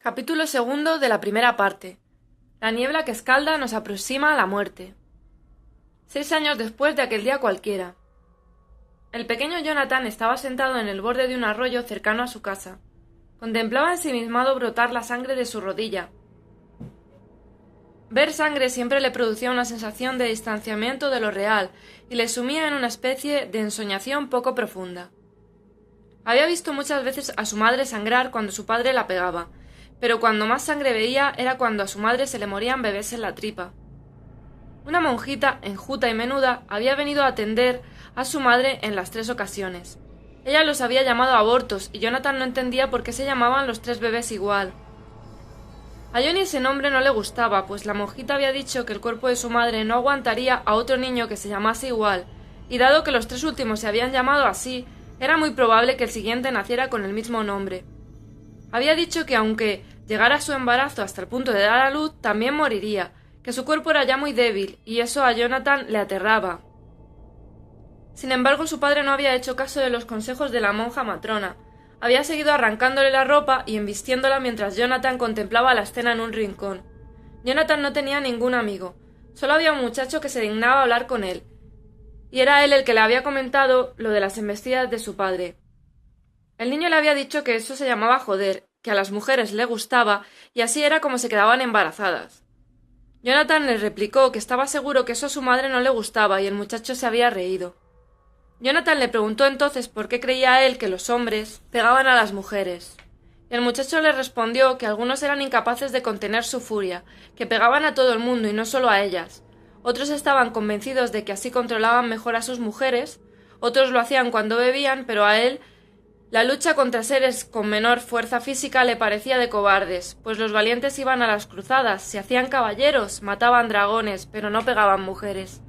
Capítulo segundo de la primera parte. La niebla que escalda nos aproxima a la muerte. 6 años después de aquel día cualquiera. El pequeño Jonathan estaba sentado en el borde de un arroyo cercano a su casa. Contemplaba ensimismado brotar la sangre de su rodilla. Ver sangre siempre le producía una sensación de distanciamiento de lo real y le sumía en una especie de ensoñación poco profunda. Había visto muchas veces a su madre sangrar cuando su padre la pegaba, pero cuando más sangre veía era cuando a su madre se le morían bebés en la tripa. Una monjita, enjuta y menuda, había venido a atender a su madre en las 3 ocasiones. Ella los había llamado abortos y Jonathan no entendía por qué se llamaban los 3 bebés igual. A Johnny ese nombre no le gustaba, pues la monjita había dicho que el cuerpo de su madre no aguantaría a otro niño que se llamase igual, y dado que los 3 últimos se habían llamado así, era muy probable que el siguiente naciera con el mismo nombre. Había dicho que aunque llegara su embarazo hasta el punto de dar a luz, también moriría, que su cuerpo era ya muy débil, y eso a Jonathan le aterraba. Sin embargo, su padre no había hecho caso de los consejos de la monja matrona. Había seguido arrancándole la ropa y embistiéndola mientras Jonathan contemplaba la escena en un rincón. Jonathan no tenía ningún amigo. Solo había un muchacho que se dignaba a hablar con él, y era él el que le había comentado lo de las embestidas de su padre. El niño le había dicho que eso se llamaba joder, que a las mujeres le gustaba, y así era como se quedaban embarazadas. Jonathan le replicó que estaba seguro que eso a su madre no le gustaba, y el muchacho se había reído. Jonathan le preguntó entonces por qué creía él que los hombres pegaban a las mujeres. Y el muchacho le respondió que algunos eran incapaces de contener su furia, que pegaban a todo el mundo y no solo a ellas. Otros estaban convencidos de que así controlaban mejor a sus mujeres, otros lo hacían cuando bebían, pero a él la lucha contra seres con menor fuerza física le parecía de cobardes, pues los valientes iban a las cruzadas, se hacían caballeros, mataban dragones, pero no pegaban mujeres.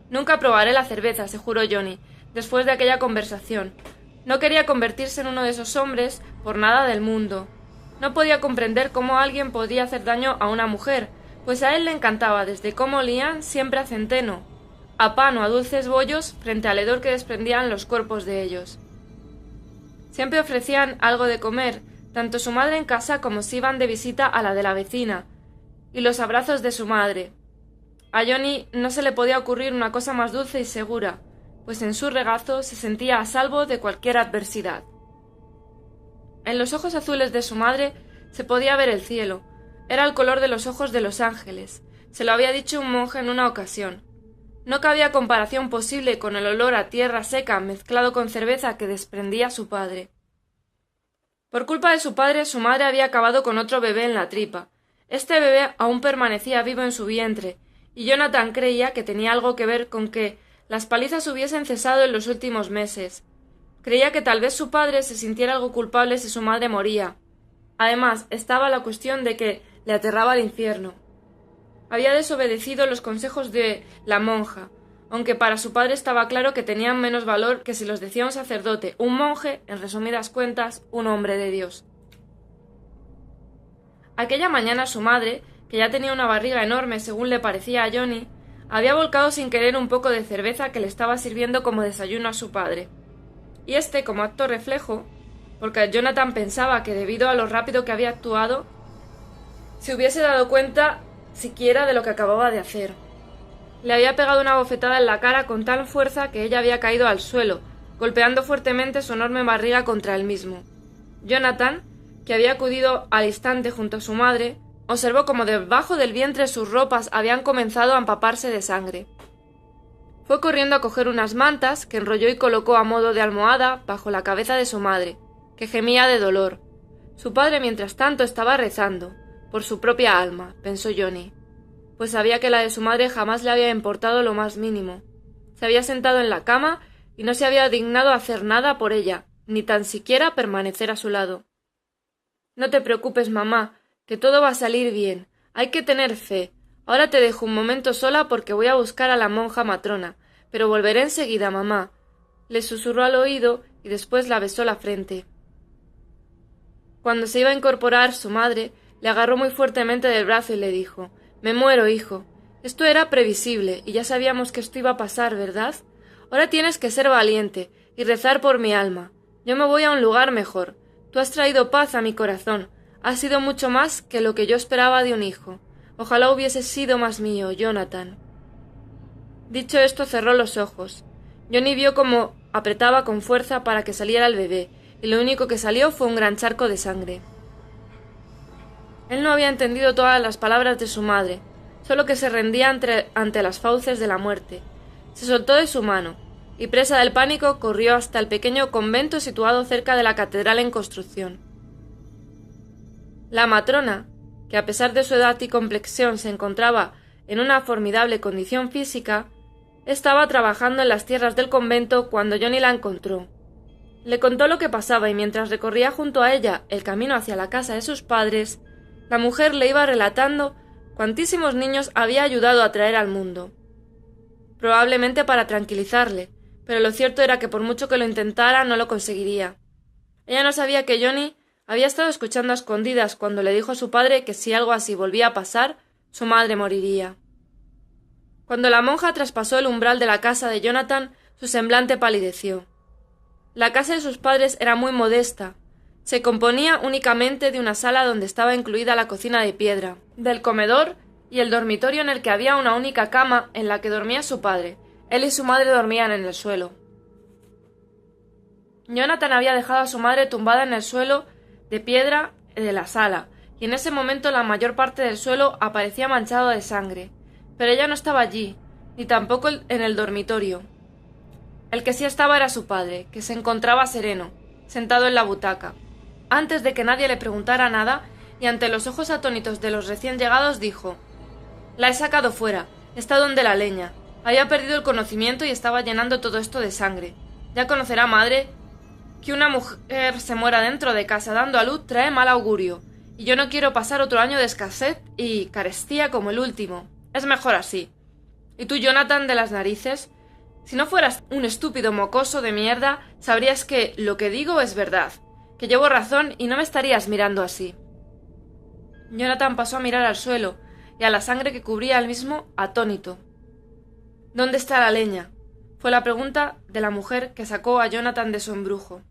Nunca probaré la cerveza, se juró Johnny, después de aquella conversación. No quería convertirse en uno de esos hombres por nada del mundo. No podía comprender cómo alguien podía hacer daño a una mujer, pues a él le encantaba desde cómo olían siempre a centeno, a pan o a dulces bollos frente al hedor que desprendían los cuerpos de ellos. Siempre ofrecían algo de comer, tanto su madre en casa como si iban de visita a la de la vecina, y los abrazos de su madre. A Johnny no se le podía ocurrir una cosa más dulce y segura, pues en su regazo se sentía a salvo de cualquier adversidad. En los ojos azules de su madre se podía ver el cielo. Era el color de los ojos de los ángeles. Se lo había dicho un monje en una ocasión. No cabía comparación posible con el olor a tierra seca mezclado con cerveza que desprendía su padre. Por culpa de su padre, su madre había acabado con otro bebé en la tripa. Este bebé aún permanecía vivo en su vientre, y Jonathan creía que tenía algo que ver con que las palizas hubiesen cesado en los últimos meses. Creía que tal vez su padre se sintiera algo culpable si su madre moría. Además, estaba la cuestión de que le aterraba el infierno. Había desobedecido los consejos de la monja, aunque para su padre estaba claro que tenían menos valor que si los decía un sacerdote, un monje, en resumidas cuentas, un hombre de Dios. Aquella mañana su madre, que ya tenía una barriga enorme según le parecía a Johnny, había volcado sin querer un poco de cerveza que le estaba sirviendo como desayuno a su padre. Y este, como acto reflejo, porque Jonathan pensaba que debido a lo rápido que había actuado, se hubiese dado cuenta siquiera de lo que acababa de hacer. Le había pegado una bofetada en la cara con tal fuerza que ella había caído al suelo, golpeando fuertemente su enorme barriga contra él mismo. Jonathan, que había acudido al instante junto a su madre, observó como debajo del vientre sus ropas habían comenzado a empaparse de sangre. Fue corriendo a coger unas mantas que enrolló y colocó a modo de almohada bajo la cabeza de su madre, que gemía de dolor. Su padre, mientras tanto, estaba rezando, por su propia alma, pensó Johnny, pues sabía que la de su madre jamás le había importado lo más mínimo. Se había sentado en la cama y no se había dignado a hacer nada por ella, ni tan siquiera permanecer a su lado. No te preocupes, mamá, que todo va a salir bien. Hay que tener fe. Ahora te dejo un momento sola porque voy a buscar a la monja matrona, pero volveré enseguida, mamá. Le susurró al oído y después la besó la frente. Cuando se iba a incorporar, su madre le agarró muy fuertemente del brazo y le dijo: «Me muero, hijo. Esto era previsible y ya sabíamos que esto iba a pasar, ¿verdad? Ahora tienes que ser valiente y rezar por mi alma. Yo me voy a un lugar mejor. Tú has traído paz a mi corazón. Ha sido mucho más que lo que yo esperaba de un hijo. Ojalá hubiese sido más mío, Jonathan. Dicho esto, cerró los ojos. Johnny vio cómo apretaba con fuerza para que saliera el bebé, y lo único que salió fue un gran charco de sangre. Él no había entendido todas las palabras de su madre, solo que se rendía ante las fauces de la muerte. Se soltó de su mano, y presa del pánico corrió hasta el pequeño convento situado cerca de la catedral en construcción. La matrona, que a pesar de su edad y complexión se encontraba en una formidable condición física, estaba trabajando en las tierras del convento cuando Johnny la encontró. Le contó lo que pasaba y mientras recorría junto a ella el camino hacia la casa de sus padres, la mujer le iba relatando cuantísimos niños había ayudado a traer al mundo. Probablemente para tranquilizarle, pero lo cierto era que por mucho que lo intentara no lo conseguiría. Ella no sabía que Johnny había estado escuchando a escondidas cuando le dijo a su padre que si algo así volvía a pasar, su madre moriría. Cuando la monja traspasó el umbral de la casa de Jonathan, su semblante palideció. La casa de sus padres era muy modesta. Se componía únicamente de una sala donde estaba incluida la cocina de piedra, del comedor y el dormitorio en el que había una única cama en la que dormía su padre. Él y su madre dormían en el suelo. Jonathan había dejado a su madre tumbada en el suelo de piedra de la sala, y en ese momento la mayor parte del suelo aparecía manchado de sangre. Pero ella no estaba allí, ni tampoco en el dormitorio. El que sí estaba era su padre, que se encontraba sereno, sentado en la butaca. Antes de que nadie le preguntara nada, y ante los ojos atónitos de los recién llegados, dijo: «La he sacado fuera, está donde la leña. Había perdido el conocimiento y estaba llenando todo esto de sangre. Ya conocerá, madre, que una mujer se muera dentro de casa dando a luz trae mal augurio, y yo no quiero pasar otro año de escasez y carestía como el último. Es mejor así. Y tú, Jonathan de las narices, si no fueras un estúpido mocoso de mierda, sabrías que lo que digo es verdad, que llevo razón y no me estarías mirando así». Jonathan pasó a mirar al suelo y a la sangre que cubría el mismo, atónito. «¿Dónde está la leña?», fue la pregunta de la mujer que sacó a Jonathan de su embrujo.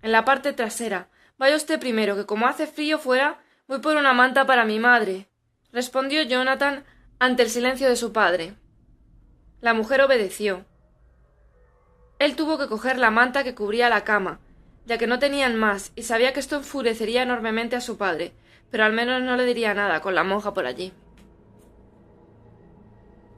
«En la parte trasera. Vaya usted primero, que como hace frío fuera, voy por una manta para mi madre», respondió Jonathan ante el silencio de su padre. La mujer obedeció. Él tuvo que coger la manta que cubría la cama, ya que no tenían más, y sabía que esto enfurecería enormemente a su padre, pero al menos no le diría nada con la monja por allí.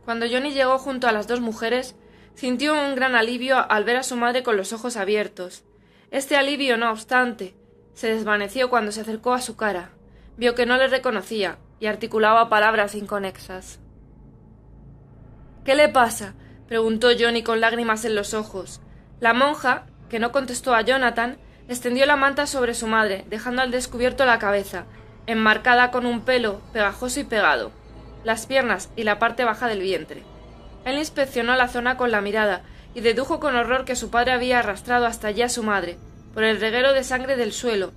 Cuando Johnny llegó junto a las dos mujeres, sintió un gran alivio al ver a su madre con los ojos abiertos. Este alivio, no obstante, se desvaneció cuando se acercó a su cara. Vio que no le reconocía y articulaba palabras inconexas. «¿Qué le pasa?», preguntó Johnny con lágrimas en los ojos. La monja, que no contestó a Jonathan, extendió la manta sobre su madre, dejando al descubierto la cabeza, enmarcada con un pelo pegajoso y pegado, las piernas y la parte baja del vientre. Él inspeccionó la zona con la mirada y dedujo con horror que su padre había arrastrado hasta allí a su madre, por el reguero de sangre del suelo,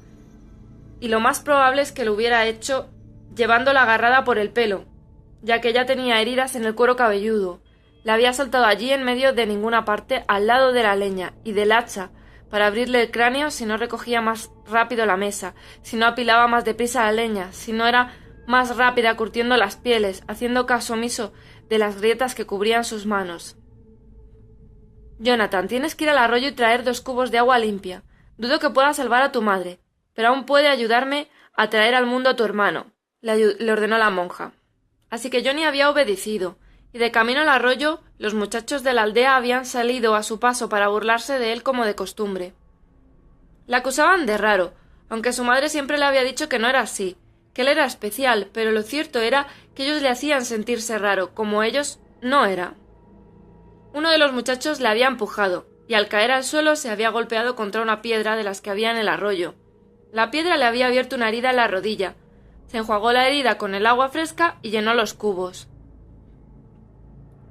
y lo más probable es que lo hubiera hecho llevándola agarrada por el pelo, ya que ella tenía heridas en el cuero cabelludo. La había soltado allí en medio de ninguna parte, al lado de la leña y del hacha, para abrirle el cráneo si no recogía más rápido la mesa, si no apilaba más deprisa la leña, si no era más rápida curtiendo las pieles, haciendo caso omiso de las grietas que cubrían sus manos. «Jonathan, tienes que ir al arroyo y traer 2 cubos de agua limpia. Dudo que pueda salvar a tu madre, pero aún puede ayudarme a traer al mundo a tu hermano», le ordenó la monja. Así que Johnny había obedecido, y de camino al arroyo los muchachos de la aldea habían salido a su paso para burlarse de él como de costumbre. La acusaban de raro, aunque su madre siempre le había dicho que no era así, que él era especial, pero lo cierto era que ellos le hacían sentirse raro, como ellos no era. Uno de los muchachos le había empujado, y al caer al suelo se había golpeado contra una piedra de las que había en el arroyo. La piedra le había abierto una herida en la rodilla. Se enjuagó la herida con el agua fresca y llenó los cubos.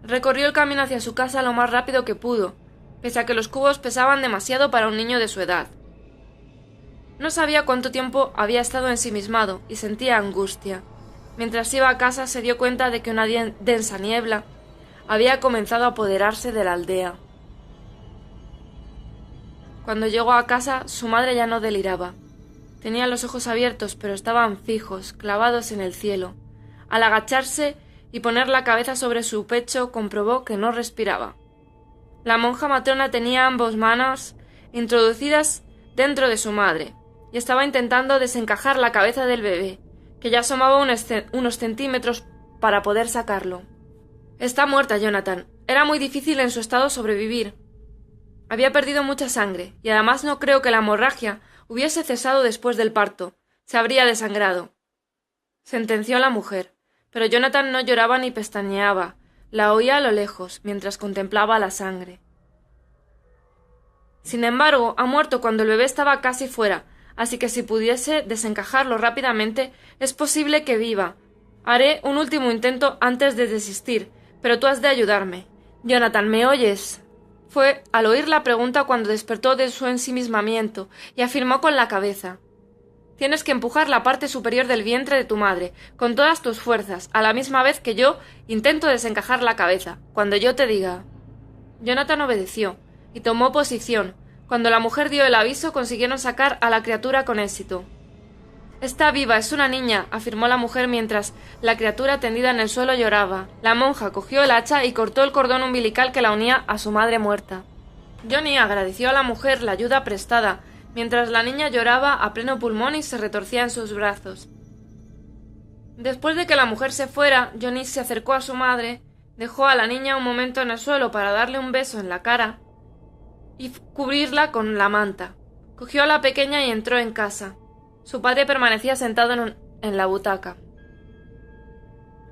Recorrió el camino hacia su casa lo más rápido que pudo, pese a que los cubos pesaban demasiado para un niño de su edad. No sabía cuánto tiempo había estado ensimismado y sentía angustia. Mientras iba a casa se dio cuenta de que una densa niebla había comenzado a apoderarse de la aldea. Cuando llegó a casa, su madre ya no deliraba. Tenía los ojos abiertos, pero estaban fijos, clavados en el cielo. Al agacharse y poner la cabeza sobre su pecho, comprobó que no respiraba. La monja matrona tenía ambas manos introducidas dentro de su madre y estaba intentando desencajar la cabeza del bebé, que ya asomaba unos centímetros para poder sacarlo. «Está muerta, Jonathan. Era muy difícil en su estado sobrevivir. Había perdido mucha sangre, y además no creo que la hemorragia hubiese cesado después del parto. Se habría desangrado», sentenció la mujer. Pero Jonathan no lloraba ni pestañeaba. La oía a lo lejos, mientras contemplaba la sangre. «Sin embargo, ha muerto cuando el bebé estaba casi fuera, así que si pudiese desencajarlo rápidamente, es posible que viva. Haré un último intento antes de desistir, pero tú has de ayudarme. Jonathan, ¿me oyes?». Fue al oír la pregunta cuando despertó de su ensimismamiento y afirmó con la cabeza: «Tienes que empujar la parte superior del vientre de tu madre, con todas tus fuerzas, a la misma vez que yo intento desencajar la cabeza, cuando yo te diga». Jonathan obedeció y tomó posición. Cuando la mujer dio el aviso, consiguieron sacar a la criatura con éxito. «Está viva, es una niña», afirmó la mujer mientras la criatura tendida en el suelo lloraba. La monja cogió el hacha y cortó el cordón umbilical que la unía a su madre muerta. Johnny agradeció a la mujer la ayuda prestada, mientras la niña lloraba a pleno pulmón y se retorcía en sus brazos. Después de que la mujer se fuera, Johnny se acercó a su madre, dejó a la niña un momento en el suelo para darle un beso en la cara y cubrirla con la manta. Cogió a la pequeña y entró en casa. Su padre permanecía sentado en la butaca.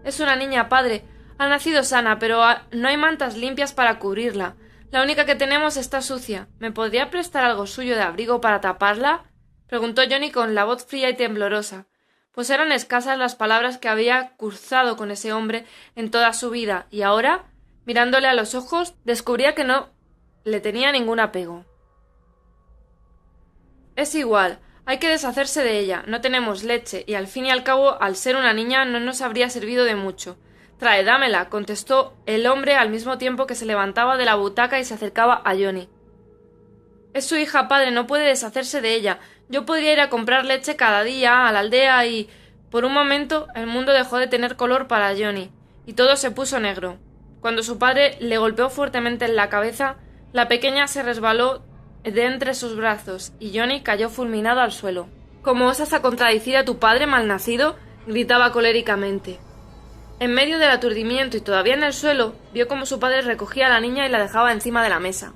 «Es una niña, padre. Ha nacido sana, pero no hay mantas limpias para cubrirla. La única que tenemos está sucia. ¿Me podría prestar algo suyo de abrigo para taparla?», preguntó Johnny con la voz fría y temblorosa, pues eran escasas las palabras que había cruzado con ese hombre en toda su vida, y ahora, mirándole a los ojos, descubría que no le tenía ningún apego. «Es igual. Hay que deshacerse de ella. No tenemos leche, y al fin y al cabo, al ser una niña, no nos habría servido de mucho». «Trae, dámela», contestó el hombre al mismo tiempo que se levantaba de la butaca y se acercaba a Johnny. «Es su hija, padre, no puede deshacerse de ella. Yo podría ir a comprar leche cada día a la aldea y...». Por un momento el mundo dejó de tener color para Johnny, y todo se puso negro. Cuando su padre le golpeó fuertemente en la cabeza, la pequeña se resbaló de entre sus brazos, y Johnny cayó fulminado al suelo. «¿Cómo osas a contradecir a tu padre malnacido?», gritaba coléricamente. En medio del aturdimiento y todavía en el suelo, vio cómo su padre recogía a la niña y la dejaba encima de la mesa.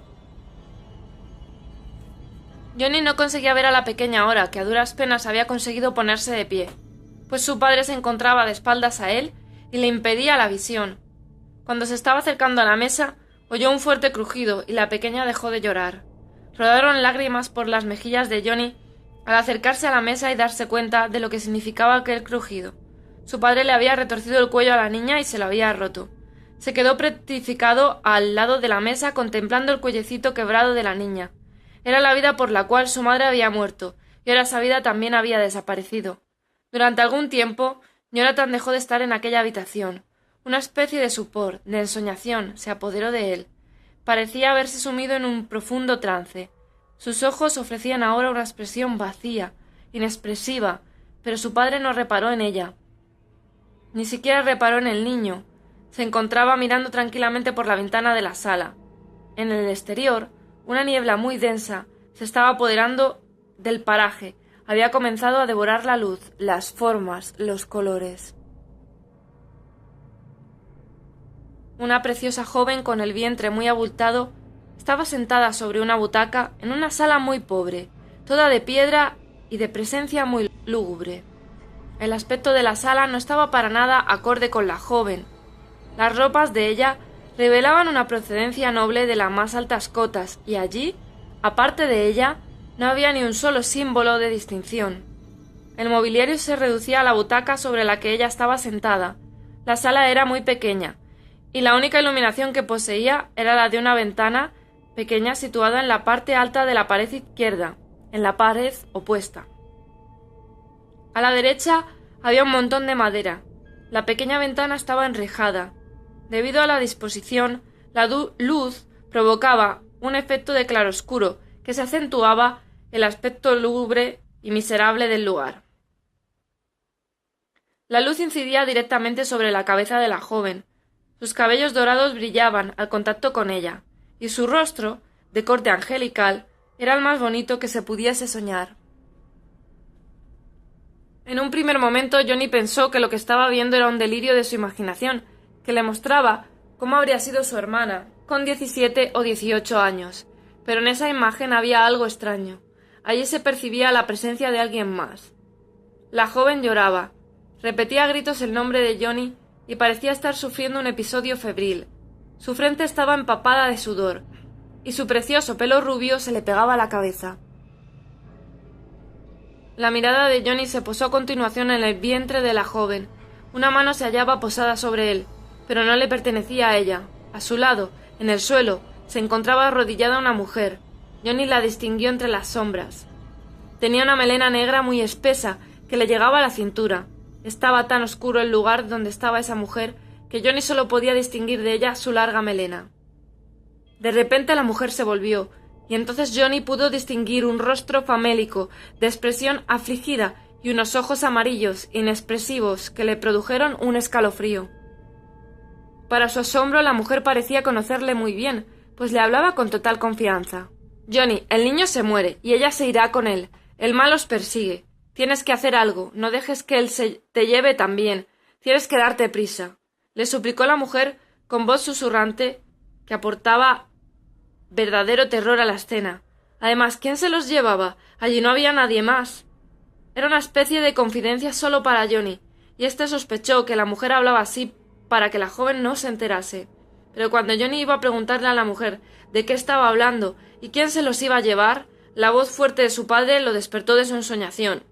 Johnny no conseguía ver a la pequeña ahora, que a duras penas había conseguido ponerse de pie, pues su padre se encontraba de espaldas a él y le impedía la visión. Cuando se estaba acercando a la mesa, oyó un fuerte crujido y la pequeña dejó de llorar. Rodaron lágrimas por las mejillas de Johnny al acercarse a la mesa y darse cuenta de lo que significaba aquel crujido. Su padre le había retorcido el cuello a la niña y se lo había roto. Se quedó petrificado al lado de la mesa contemplando el cuellecito quebrado de la niña. Era la vida por la cual su madre había muerto, y ahora esa vida también había desaparecido. Durante algún tiempo, Jonathan dejó de estar en aquella habitación. Una especie de sopor, de ensoñación, se apoderó de él. Parecía haberse sumido en un profundo trance. Sus ojos ofrecían ahora una expresión vacía, inexpresiva, pero su padre no reparó en ella. Ni siquiera reparó en el niño. Se encontraba mirando tranquilamente por la ventana de la sala. En el exterior, una niebla muy densa se estaba apoderando del paraje. Había comenzado a devorar la luz, las formas, los colores. Una preciosa joven con el vientre muy abultado estaba sentada sobre una butaca en una sala muy pobre, toda de piedra y de presencia muy lúgubre. El aspecto de la sala no estaba para nada acorde con la joven. Las ropas de ella revelaban una procedencia noble de las más altas cotas, y allí, aparte de ella, no había ni un solo símbolo de distinción. El mobiliario se reducía a la butaca sobre la que ella estaba sentada. La sala era muy pequeña, y la única iluminación que poseía era la de una ventana pequeña situada en la parte alta de la pared izquierda, en la pared opuesta. A la derecha había un montón de madera. La pequeña ventana estaba enrejada. Debido a la disposición, la luz provocaba un efecto de claroscuro que se acentuaba el aspecto lúgubre y miserable del lugar. La luz incidía directamente sobre la cabeza de la joven. Sus cabellos dorados brillaban al contacto con ella, y su rostro, de corte angelical, era el más bonito que se pudiese soñar. En un primer momento Johnny pensó que lo que estaba viendo era un delirio de su imaginación, que le mostraba cómo habría sido su hermana, con 17 o 18 años, pero en esa imagen había algo extraño. Allí se percibía la presencia de alguien más. La joven lloraba, repetía a gritos el nombre de Johnny y parecía estar sufriendo un episodio febril. Su frente estaba empapada de sudor, y su precioso pelo rubio se le pegaba a la cabeza. La mirada de Johnny se posó a continuación en el vientre de la joven. Una mano se hallaba posada sobre él, pero no le pertenecía a ella. A su lado, en el suelo, se encontraba arrodillada una mujer. Johnny la distinguió entre las sombras. Tenía una melena negra muy espesa que le llegaba a la cintura. Estaba tan oscuro el lugar donde estaba esa mujer que Johnny solo podía distinguir de ella su larga melena. De repente la mujer se volvió, y entonces Johnny pudo distinguir un rostro famélico, de expresión afligida, y unos ojos amarillos, inexpresivos, que le produjeron un escalofrío. Para su asombro, la mujer parecía conocerle muy bien, pues le hablaba con total confianza. «Johnny, el niño se muere, y ella se irá con él. El mal os persigue. Tienes que hacer algo, no dejes que él te lleve también. Tienes que darte prisa», le suplicó la mujer con voz susurrante que aportaba verdadero terror a la escena. Además, ¿quién se los llevaba? Allí no había nadie más. Era una especie de confidencia solo para Johnny, y éste sospechó que la mujer hablaba así para que la joven no se enterase. Pero cuando Johnny iba a preguntarle a la mujer de qué estaba hablando y quién se los iba a llevar, la voz fuerte de su padre lo despertó de su ensoñación.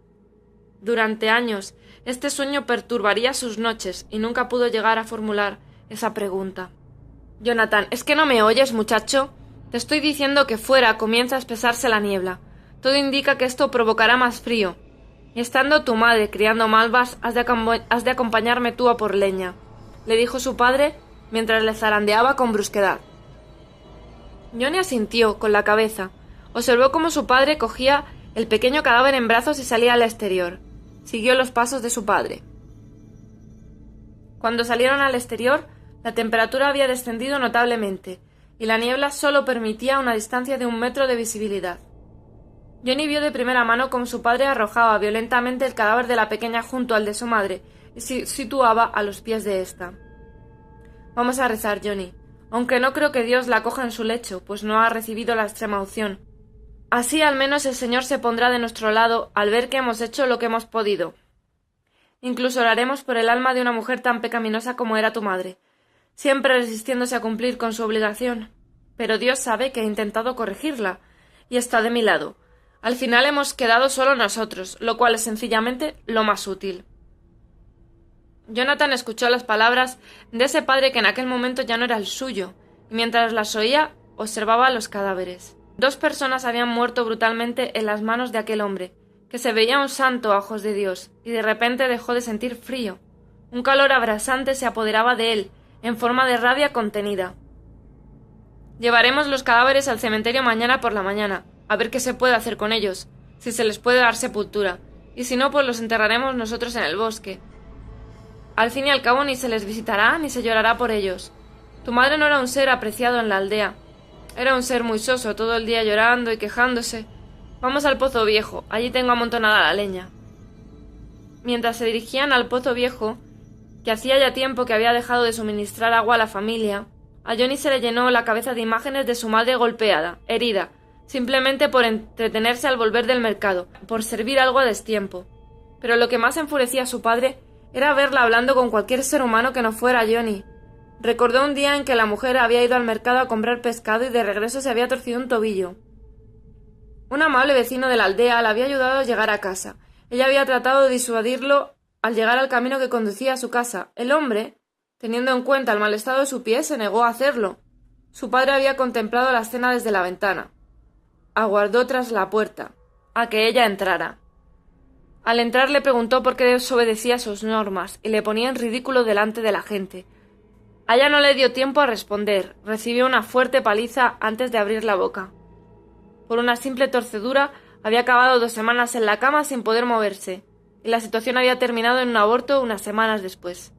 Durante años, este sueño perturbaría sus noches y nunca pudo llegar a formular esa pregunta. «Jonathan, ¿es que no me oyes, muchacho? Te estoy diciendo que fuera comienza a espesarse la niebla. Todo indica que esto provocará más frío. Y estando tu madre criando malvas, has de acompañarme tú a por leña», le dijo su padre mientras le zarandeaba con brusquedad. Johnny asintió con la cabeza. Observó cómo su padre cogía el pequeño cadáver en brazos y salía al exterior. Siguió los pasos de su padre. Cuando salieron al exterior, la temperatura había descendido notablemente, y la niebla solo permitía una distancia de 1 metro de visibilidad. Johnny vio de primera mano cómo su padre arrojaba violentamente el cadáver de la pequeña junto al de su madre y se situaba a los pies de ésta. «Vamos a rezar, Johnny, aunque no creo que Dios la acoja en su lecho, pues no ha recibido la extrema unción. Así al menos el Señor se pondrá de nuestro lado al ver que hemos hecho lo que hemos podido. Incluso oraremos por el alma de una mujer tan pecaminosa como era tu madre, siempre resistiéndose a cumplir con su obligación. Pero Dios sabe que he intentado corregirla, y está de mi lado. Al final hemos quedado solo nosotros, lo cual es sencillamente lo más útil». Jonathan escuchó las palabras de ese padre que en aquel momento ya no era el suyo, y mientras las oía, observaba los cadáveres. 2 personas habían muerto brutalmente en las manos de aquel hombre, que se veía un santo a ojos de Dios, y de repente dejó de sentir frío. Un calor abrasante se apoderaba de él, en forma de rabia contenida. «Llevaremos los cadáveres al cementerio mañana por la mañana, a ver qué se puede hacer con ellos, si se les puede dar sepultura, y si no, pues los enterraremos nosotros en el bosque. Al fin y al cabo ni se les visitará ni se llorará por ellos. Tu madre no era un ser apreciado en la aldea. Era un ser muy soso, todo el día llorando y quejándose. Vamos al Pozo Viejo, allí tengo amontonada la leña». Mientras se dirigían al Pozo Viejo, que hacía ya tiempo que había dejado de suministrar agua a la familia, a Johnny se le llenó la cabeza de imágenes de su madre golpeada, herida, simplemente por entretenerse al volver del mercado, por servir algo a destiempo. Pero lo que más enfurecía a su padre era verla hablando con cualquier ser humano que no fuera Johnny. Recordó un día en que la mujer había ido al mercado a comprar pescado y de regreso se había torcido un tobillo. Un amable vecino de la aldea la había ayudado a llegar a casa. Ella había tratado de disuadirlo al llegar al camino que conducía a su casa. El hombre, teniendo en cuenta el mal estado de su pie, se negó a hacerlo. Su padre había contemplado la escena desde la ventana. Aguardó tras la puerta a que ella entrara. Al entrar le preguntó por qué desobedecía sus normas y le ponía en ridículo delante de la gente. A ella no le dio tiempo a responder. Recibió una fuerte paliza antes de abrir la boca. Por una simple torcedura había acabado 2 semanas en la cama sin poder moverse, y la situación había terminado en un aborto unas semanas después.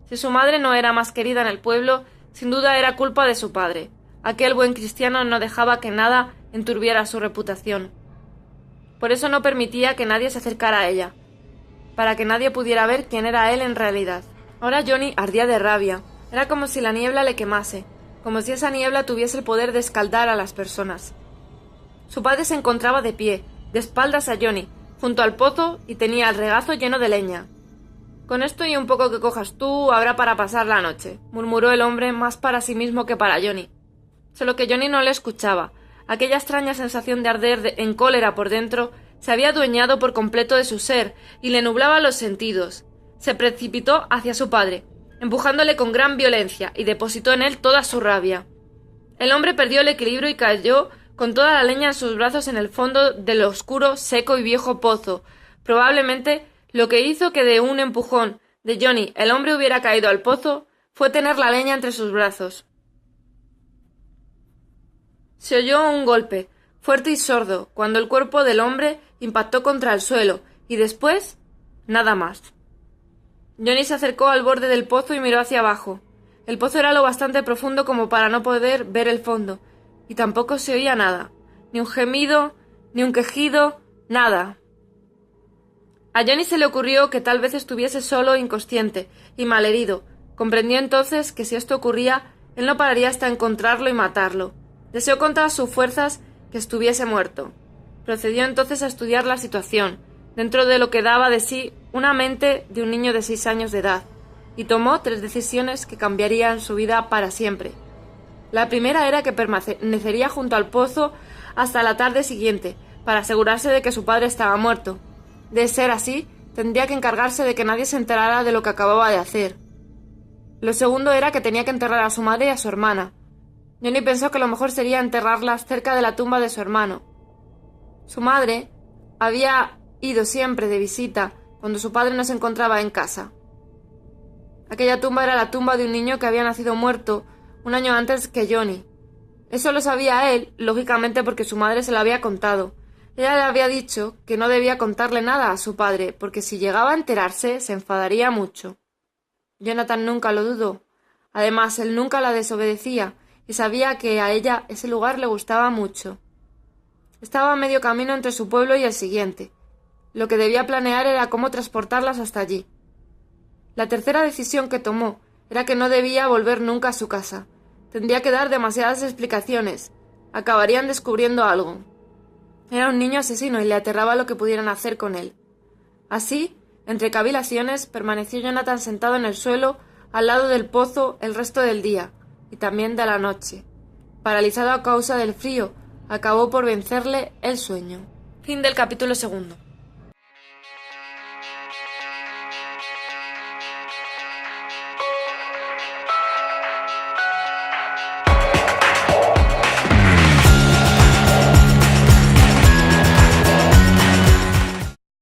Si su madre no era más querida en el pueblo, sin duda era culpa de su padre. Aquel buen cristiano no dejaba que nada enturbiara su reputación. Por eso no permitía que nadie se acercara a ella, para que nadie pudiera ver quién era él en realidad. Ahora Johnny ardía de rabia. Era como si la niebla le quemase, como si esa niebla tuviese el poder de escaldar a las personas. Su padre se encontraba de pie, de espaldas a Johnny, junto al pozo, y tenía el regazo lleno de leña. «Con esto y un poco que cojas tú, habrá para pasar la noche», murmuró el hombre más para sí mismo que para Johnny. Solo que Johnny no le escuchaba. Aquella extraña sensación de arder en cólera por dentro se había adueñado por completo de su ser y le nublaba los sentidos. Se precipitó hacia su padre, empujándole con gran violencia, y depositó en él toda su rabia. El hombre perdió el equilibrio y cayó con toda la leña en sus brazos en el fondo del oscuro, seco y viejo pozo. Probablemente lo que hizo que de un empujón de Johnny el hombre hubiera caído al pozo fue tener la leña entre sus brazos. Se oyó un golpe, fuerte y sordo, cuando el cuerpo del hombre impactó contra el suelo, y después nada más. Johnny se acercó al borde del pozo y miró hacia abajo. El pozo era lo bastante profundo como para no poder ver el fondo, y tampoco se oía nada, ni un gemido, ni un quejido, nada. A Johnny se le ocurrió que tal vez estuviese solo, inconsciente y malherido. Comprendió entonces que si esto ocurría, él no pararía hasta encontrarlo y matarlo. Deseó con todas sus fuerzas que estuviese muerto. Procedió entonces a estudiar la situación, dentro de lo que daba de sí una mente de un niño de 6 años de edad, y tomó 3 decisiones que cambiarían su vida para siempre. La primera era que permanecería junto al pozo hasta la tarde siguiente, para asegurarse de que su padre estaba muerto. De ser así, tendría que encargarse de que nadie se enterara de lo que acababa de hacer. Lo segundo era que tenía que enterrar a su madre y a su hermana. Johnny pensó que lo mejor sería enterrarlas cerca de la tumba de su hermano. Su madre había ido siempre de visita cuando su padre no se encontraba en casa. Aquella tumba era la tumba de un niño que había nacido muerto 1 año antes que Johnny. Eso lo sabía él, lógicamente porque su madre se lo había contado. Ella le había dicho que no debía contarle nada a su padre, porque si llegaba a enterarse se enfadaría mucho. Jonathan nunca lo dudó. Además, él nunca la desobedecía, y sabía que a ella ese lugar le gustaba mucho. Estaba a medio camino entre su pueblo y el siguiente. Lo que debía planear era cómo transportarlas hasta allí. La tercera decisión que tomó era que no debía volver nunca a su casa. Tendría que dar demasiadas explicaciones. Acabarían descubriendo algo. Era un niño asesino y le aterraba lo que pudieran hacer con él. Así, entre cavilaciones, permaneció Jonathan sentado en el suelo, al lado del pozo, el resto del día, y también de la noche. Paralizado a causa del frío, acabó por vencerle el sueño. Fin del capítulo 2.